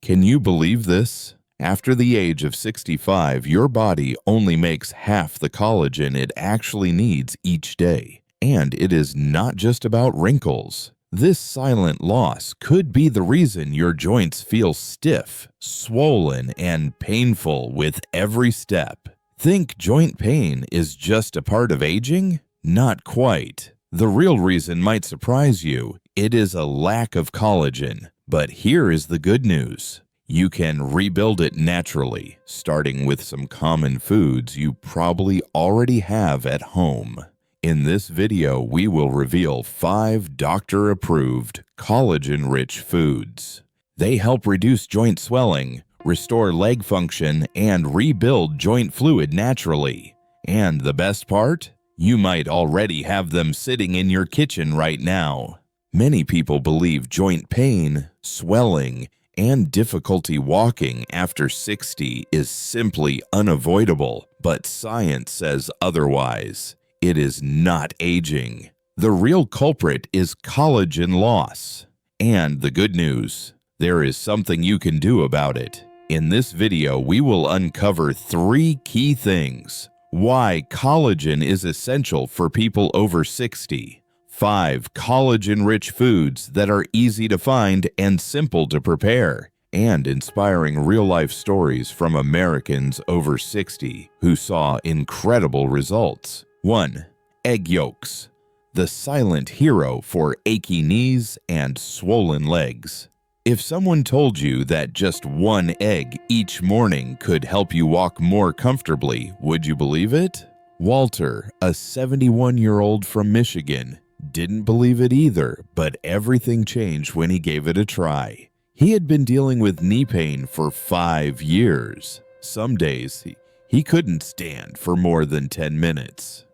Can you believe this? After the age of 65, your body only makes half the collagen it actually needs each day. And it is not just about wrinkles. This silent loss could be the reason your joints feel stiff, swollen, and painful with every step. Think joint pain is just a part of aging? Not quite. The real reason might surprise you. It is a lack of collagen. But here is the good news. You can rebuild it naturally, starting with some common foods you probably already have at home. In this video, we will reveal 5 doctor-approved, collagen-rich foods. They help reduce joint swelling, restore leg function, and rebuild joint fluid naturally. And the best part? You might already have them sitting in your kitchen right now. Many people believe joint pain, swelling, and difficulty walking after 60 is simply unavoidable, but science says otherwise. It is not aging. The real culprit is collagen loss. And the good news, there is something you can do about it. In this video, we will uncover 3 key things. Why collagen is essential for people over 60. 5 collagen-rich foods that are easy to find and simple to prepare, and inspiring real-life stories from Americans over 60 who saw incredible results. 1. Egg yolks, the silent hero for achy knees and swollen legs. If someone told you that just 1 egg each morning could help you walk more comfortably, would you believe it? Walter, a 71-year-old from Michigan, didn't believe it either, but everything changed when he gave it a try. He had been dealing with knee pain for 5 years. Some days, he couldn't stand for more than 10 minutes.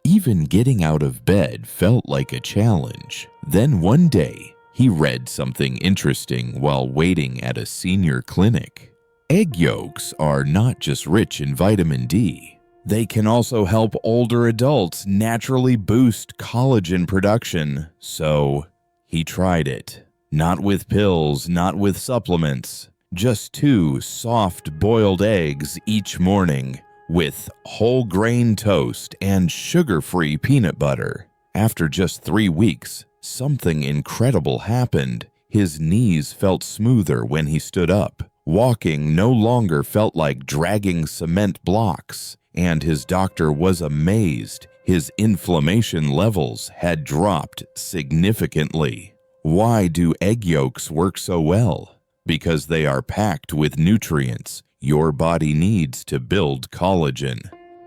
Even getting out of bed felt like a challenge. Then one day, he read something interesting while waiting at a senior clinic. Egg yolks are not just rich in vitamin D. They can also help older adults naturally boost collagen production, so he tried it. Not with pills, not with supplements, just 2 soft boiled eggs each morning with whole grain toast and sugar-free peanut butter. After just 3 weeks, something incredible happened. His knees felt smoother when he stood up. Walking no longer felt like dragging cement blocks. And his doctor was amazed. His inflammation levels had dropped significantly. Why do egg yolks work so well? Because they are packed with nutrients your body needs to build collagen.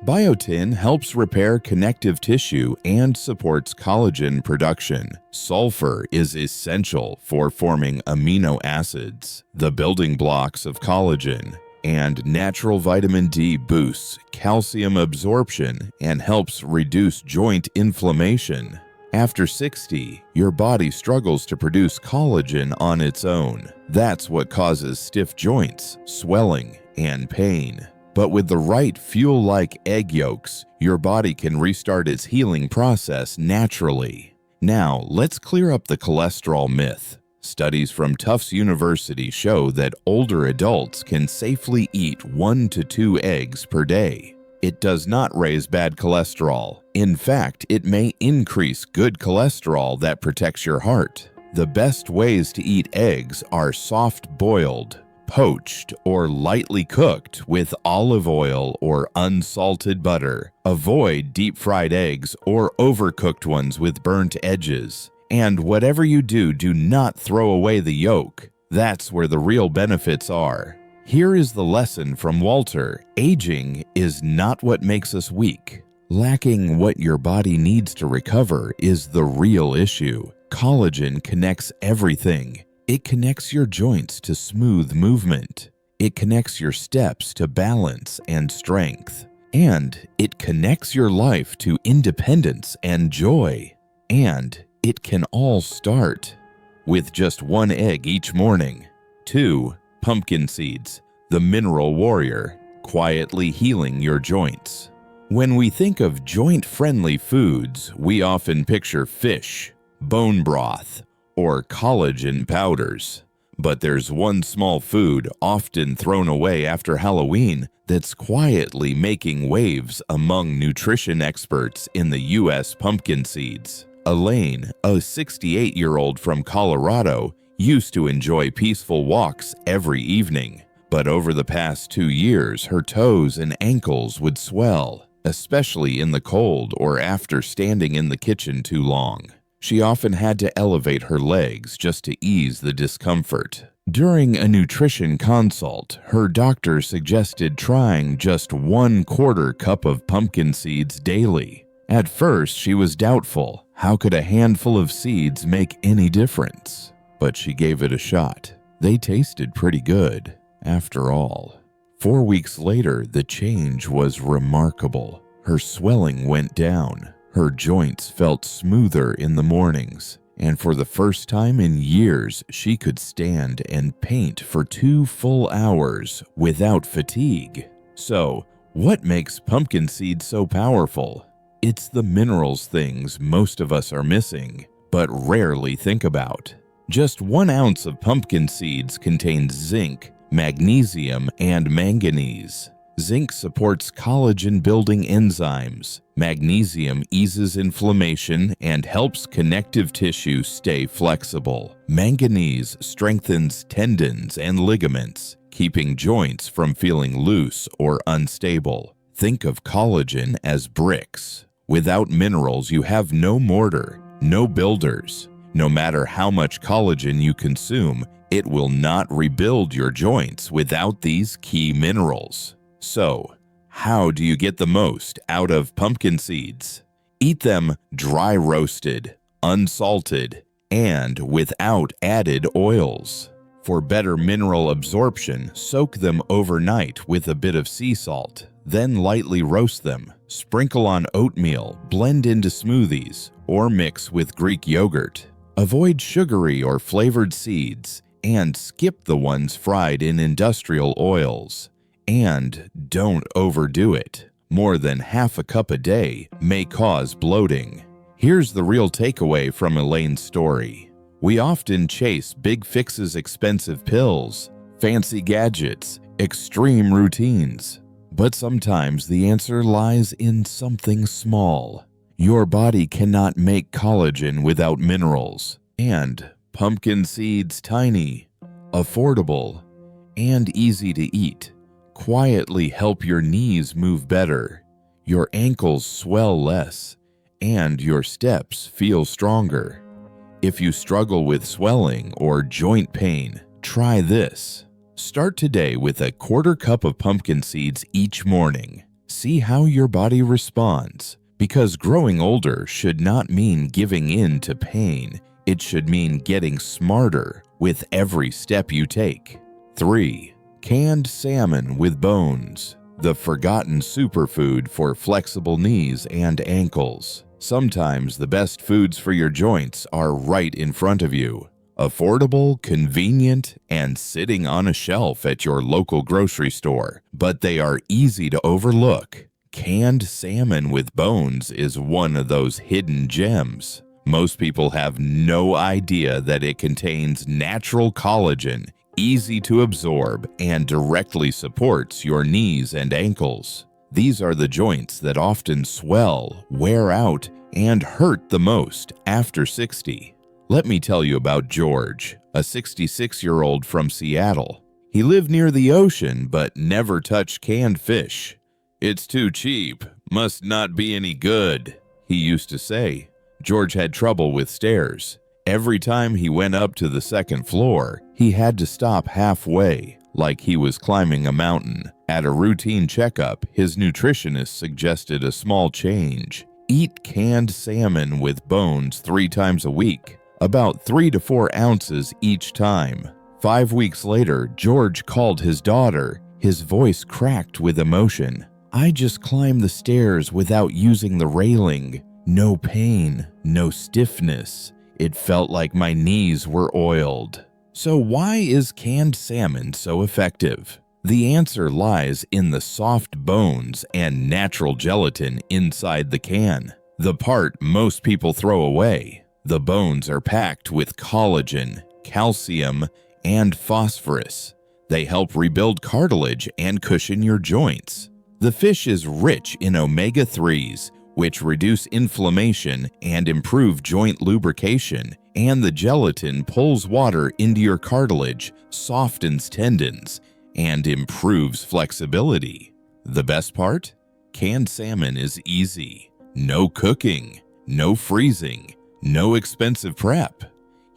Biotin helps repair connective tissue and supports collagen production. Sulfur is essential for forming amino acids, the building blocks of collagen. And natural vitamin D boosts calcium absorption and helps reduce joint inflammation. After 60, your body struggles to produce collagen on its own. That's what causes stiff joints, swelling, and pain. But with the right fuel like egg yolks, your body can restart its healing process naturally. Now, let's clear up the cholesterol myth. Studies from Tufts University show that older adults can safely eat 1 to 2 eggs per day. It does not raise bad cholesterol. In fact, it may increase good cholesterol that protects your heart. The best ways to eat eggs are soft-boiled, poached, or lightly cooked with olive oil or unsalted butter. Avoid deep-fried eggs or overcooked ones with burnt edges. And whatever you do, do not throw away the yolk. That's where the real benefits are. Here is the lesson from Walter. Aging is not what makes us weak. Lacking what your body needs to recover is the real issue. Collagen connects everything. It connects your joints to smooth movement. It connects your steps to balance and strength. And it connects your life to independence and joy. And it can all start with just 1 egg each morning. 2. Pumpkin seeds, the mineral warrior, quietly healing your joints. When we think of joint-friendly foods, we often picture fish, bone broth, or collagen powders. But there's one small food often thrown away after Halloween that's quietly making waves among nutrition experts in the U.S. pumpkin seeds. Elaine, a 68-year-old from Colorado, used to enjoy peaceful walks every evening. But over the past 2 years, her toes and ankles would swell, especially in the cold or after standing in the kitchen too long. She often had to elevate her legs just to ease the discomfort. During a nutrition consult, her doctor suggested trying just 1/4 cup of pumpkin seeds daily. At first, she was doubtful. How could a handful of seeds make any difference? But she gave it a shot. They tasted pretty good, after all. 4 weeks later, the change was remarkable. Her swelling went down. Her joints felt smoother in the mornings, and for the first time in years, she could stand and paint for 2 full hours without fatigue. So, what makes pumpkin seeds so powerful? It's the minerals things most of us are missing, but rarely think about. Just 1 ounce of pumpkin seeds contains zinc, magnesium, and manganese. Zinc supports collagen-building enzymes. Magnesium eases inflammation and helps connective tissue stay flexible. Manganese strengthens tendons and ligaments, keeping joints from feeling loose or unstable. Think of collagen as bricks. Without minerals, you have no mortar, no builders. No matter how much collagen you consume, it will not rebuild your joints without these key minerals. So, how do you get the most out of pumpkin seeds? Eat them dry roasted, unsalted, and without added oils. For better mineral absorption, soak them overnight with a bit of sea salt, then lightly roast them. Sprinkle on oatmeal, blend into smoothies, or mix with Greek yogurt. Avoid sugary or flavored seeds, and skip the ones fried in industrial oils. And don't overdo it. More than half a cup a day may cause bloating. Here's the real takeaway from Elaine's story. We often chase big fixes, expensive pills, fancy gadgets, extreme routines. But sometimes the answer lies in something small. Your body cannot make collagen without minerals. And pumpkin seeds, tiny, affordable, and easy to eat, quietly help your knees move better, your ankles swell less, and your steps feel stronger. If you struggle with swelling or joint pain, try this. Start today with a 1/4 cup of pumpkin seeds each morning. See how your body responds, because growing older should not mean giving in to pain. It should mean getting smarter with every step you take. 3. Canned salmon with bones, the forgotten superfood for flexible knees and ankles. Sometimes the best foods for your joints are right in front of you. Affordable, convenient, and sitting on a shelf at your local grocery store, but they are easy to overlook. Canned salmon with bones is one of those hidden gems. Most people have no idea that it contains natural collagen, easy to absorb, and directly supports your knees and ankles. These are the joints that often swell, wear out, and hurt the most after 60. Let me tell you about George, a 66-year-old from Seattle. He lived near the ocean but never touched canned fish. "It's too cheap, must not be any good," he used to say. George had trouble with stairs. Every time he went up to the 2nd floor, he had to stop halfway, like he was climbing a mountain. At a routine checkup, his nutritionist suggested a small change. Eat canned salmon with bones 3 times a week, about 3 to 4 ounces each time. 5 weeks later, George called his daughter. His voice cracked with emotion. "I just climbed the stairs without using the railing. No pain, no stiffness. It felt like my knees were oiled." So why is canned salmon so effective? The answer lies in the soft bones and natural gelatin inside the can, the part most people throw away. The bones are packed with collagen, calcium, and phosphorus. They help rebuild cartilage and cushion your joints. The fish is rich in omega-3s, which reduce inflammation and improve joint lubrication, and the gelatin pulls water into your cartilage, softens tendons, and improves flexibility. The best part? Canned salmon is easy. No cooking, no freezing, no expensive prep.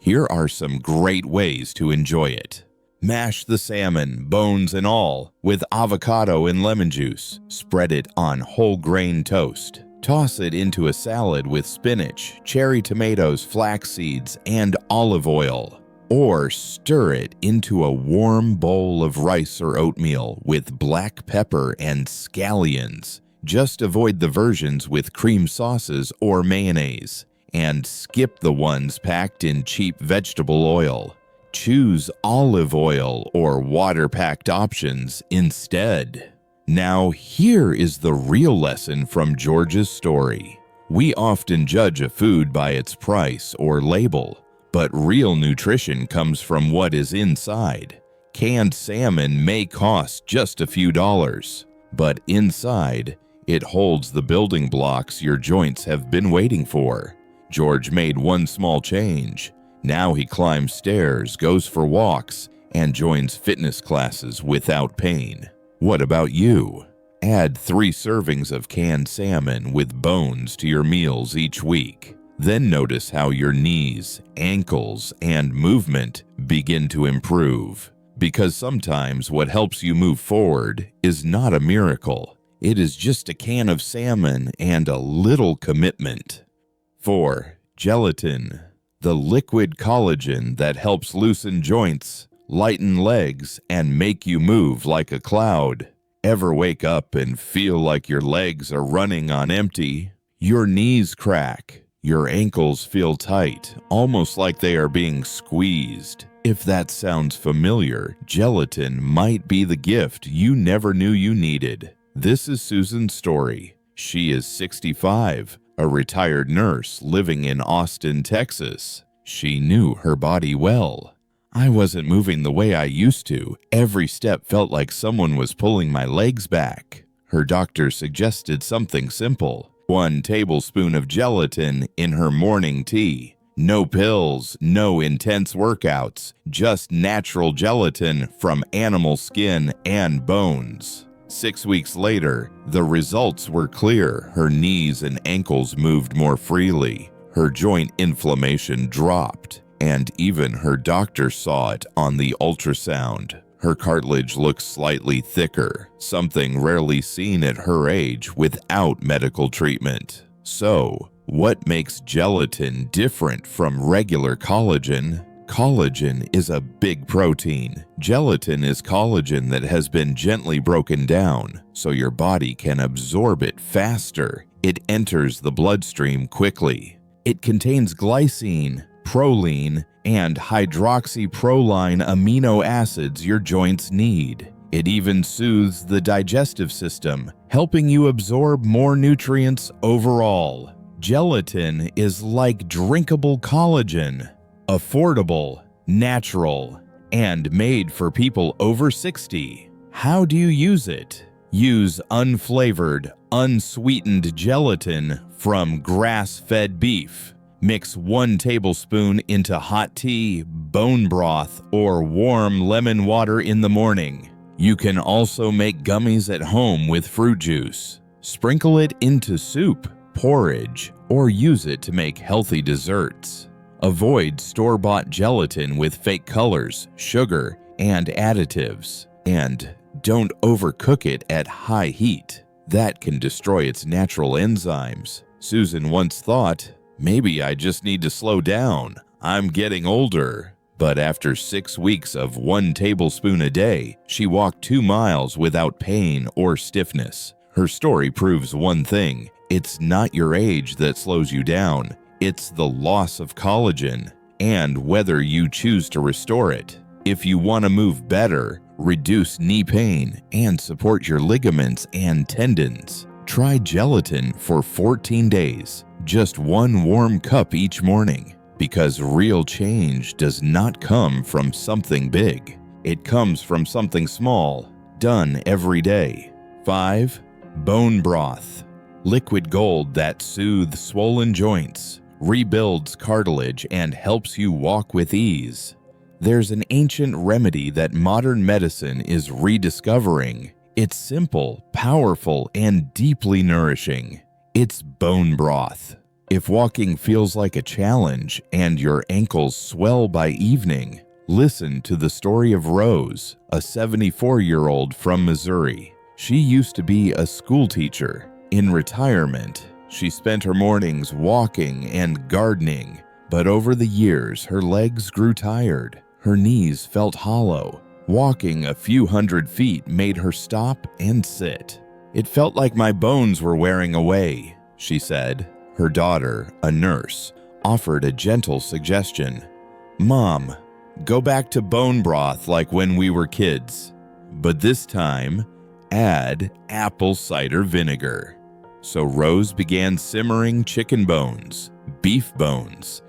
Here are some great ways to enjoy it. Mash the salmon, bones and all, with avocado and lemon juice. Spread it on whole grain toast. Toss it into a salad with spinach, cherry tomatoes, flax seeds, and olive oil. Or stir it into a warm bowl of rice or oatmeal with black pepper and scallions. Just avoid the versions with cream sauces or mayonnaise, and skip the ones packed in cheap vegetable oil. Choose olive oil or water-packed options instead. Now, here is the real lesson from George's story. We often judge a food by its price or label, but real nutrition comes from what is inside. Canned salmon may cost just a few dollars, but inside, it holds the building blocks your joints have been waiting for. George made one small change. Now he climbs stairs, goes for walks, and joins fitness classes without pain. What about you? Add 3 servings of canned salmon with bones to your meals each week. Then notice how your knees, ankles, and movement begin to improve. Because sometimes what helps you move forward is not a miracle. It is just a can of salmon and a little commitment. 4. Gelatin. The liquid collagen that helps loosen joints, lighten legs, and make you move like a cloud. Ever wake up and feel like your legs are running on empty? Your knees crack. Your ankles feel tight, almost like they are being squeezed. If that sounds familiar, gelatin might be the gift you never knew you needed. This is Susan's story. She is 65, a retired nurse living in Austin, Texas. She knew her body well. I wasn't moving the way I used to. Every step felt like someone was pulling my legs back. Her doctor suggested something simple. 1 tablespoon of gelatin in her morning tea. No pills, no intense workouts, just natural gelatin from animal skin and bones. 6 weeks later, the results were clear. Her knees and ankles moved more freely. Her joint inflammation dropped, and even her doctor saw it on the ultrasound. Her cartilage looks slightly thicker, something rarely seen at her age without medical treatment. So, what makes gelatin different from regular collagen? Collagen is a big protein. Gelatin is collagen that has been gently broken down, so your body can absorb it faster. It enters the bloodstream quickly. It contains glycine, proline, and hydroxyproline amino acids your joints need. It even soothes the digestive system, helping you absorb more nutrients overall. Gelatin is like drinkable collagen, affordable, natural, and made for people over 60. How do you use it? Use unflavored, unsweetened gelatin from grass-fed beef. Mix 1 tablespoon into hot tea, bone broth, or warm lemon water in the morning. You can also make gummies at home with fruit juice. Sprinkle it into soup, porridge, or use it to make healthy desserts. Avoid store-bought gelatin with fake colors, sugar, and additives. And don't overcook it at high heat. That can destroy its natural enzymes. Susan once thought, maybe I just need to slow down. I'm getting older. But after 6 weeks of 1 tablespoon a day, she walked 2 miles without pain or stiffness. Her story proves one thing. It's not your age that slows you down. It's the loss of collagen and whether you choose to restore it. If you want to move better, reduce knee pain, and support your ligaments and tendons, try gelatin for 14 days. Just 1 warm cup each morning. because real change does not come from something big. It comes from something small, done every day. 5. Bone broth. Liquid gold that soothes swollen joints, rebuilds cartilage, and helps you walk with ease. There's an ancient remedy that modern medicine is rediscovering. It's simple, powerful, and deeply nourishing. It's bone broth. If walking feels like a challenge and your ankles swell by evening, listen to the story of Rose, a 74-year-old from Missouri. She used to be a school teacher. In retirement, she spent her mornings walking and gardening, but over the years, her legs grew tired. Her knees felt hollow. Walking a few hundred feet made her stop and sit. "It felt like my bones were wearing away," she said. Her daughter, a nurse, offered a gentle suggestion. "Mom, go back to bone broth like when we were kids. But this time, add apple cider vinegar." So Rose began simmering chicken bones, beef bones,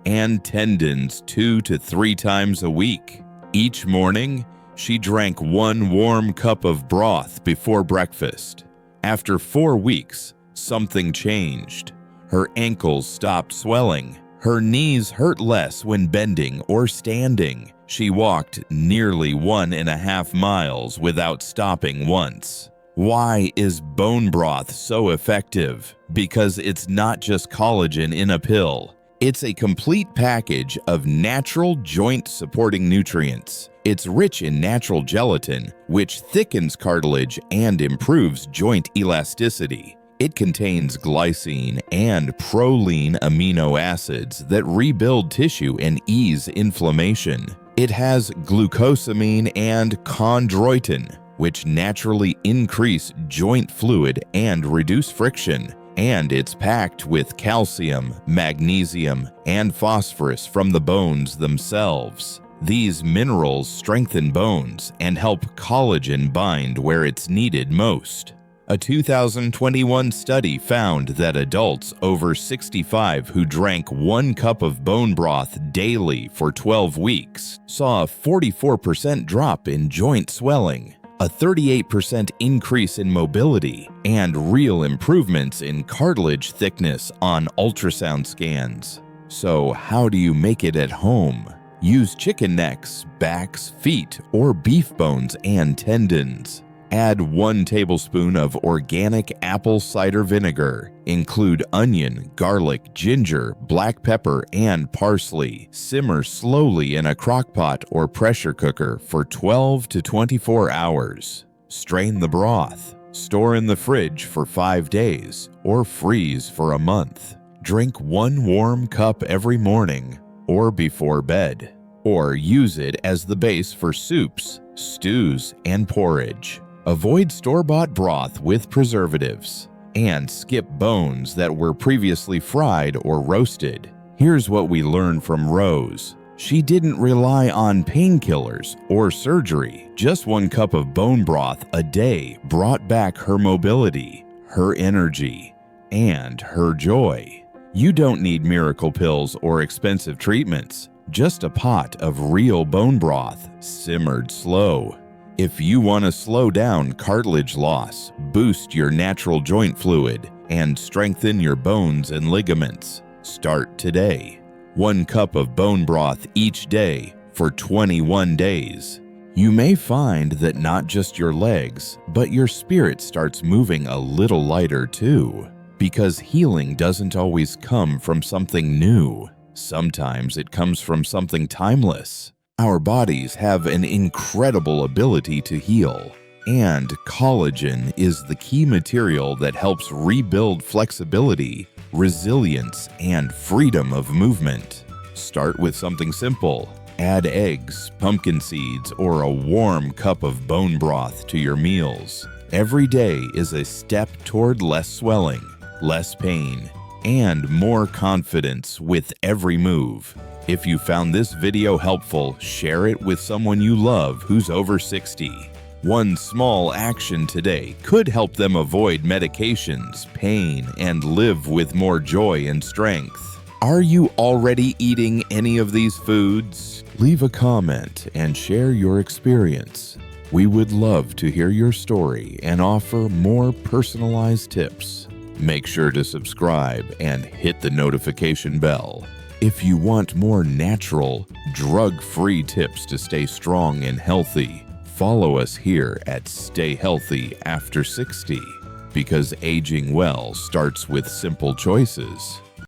and tendons 2 to 3 times a week. Each morning, she drank 1 warm cup of broth before breakfast. After 4 weeks, something changed. Her ankles stopped swelling. Her knees hurt less when bending or standing. She walked nearly 1.5 miles without stopping once. Why is bone broth so effective? Because it's not just collagen in a pill. It's a complete package of natural joint-supporting nutrients. It's rich in natural gelatin, which thickens cartilage and improves joint elasticity. It contains glycine and proline amino acids that rebuild tissue and ease inflammation. It has glucosamine and chondroitin, which naturally increase joint fluid and reduce friction. And it's packed with calcium, magnesium, and phosphorus from the bones themselves. These minerals strengthen bones and help collagen bind where it's needed most. A 2021 study found that adults over 65 who drank 1 cup of bone broth daily for 12 weeks saw a 44% drop in joint swelling, a 38% increase in mobility, and real improvements in cartilage thickness on ultrasound scans. So how do you make it at home? Use chicken necks, backs, feet, or beef bones and tendons. Add 1 tablespoon of organic apple cider vinegar. Include onion, garlic, ginger, black pepper, and parsley. Simmer slowly in a crockpot or pressure cooker for 12 to 24 hours. Strain the broth. Store in the fridge for 5 days or freeze for a month. Drink 1 warm cup every morning or before bed. Or use it as the base for soups, stews, and porridge. Avoid store-bought broth with preservatives, and skip bones that were previously fried or roasted. Here's what we learned from Rose. She didn't rely on painkillers or surgery. Just 1 cup of bone broth a day brought back her mobility, her energy, and her joy. You don't need miracle pills or expensive treatments. Just a pot of real bone broth, simmered slow. If you want to slow down cartilage loss, boost your natural joint fluid, and strengthen your bones and ligaments, start today. 1 cup of bone broth each day for 21 days. You may find that not just your legs, but your spirit starts moving a little lighter too. Because healing doesn't always come from something new. Sometimes it comes from something timeless. Our bodies have an incredible ability to heal, and collagen is the key material that helps rebuild flexibility, resilience, and freedom of movement. Start with something simple. Add eggs, pumpkin seeds, or a warm cup of bone broth to your meals. Every day is a step toward less swelling, less pain, and more confidence with every move. If you found this video helpful, share it with someone you love who's over 60. One small action today could help them avoid medications, pain, and live with more joy and strength. Are you already eating any of these foods? Leave a comment and share your experience. We would love to hear your story and offer more personalized tips. Make sure to subscribe and hit the notification bell. If you want more natural, drug-free tips to stay strong and healthy, follow us here at Stay Healthy After 60, because aging well starts with simple choices.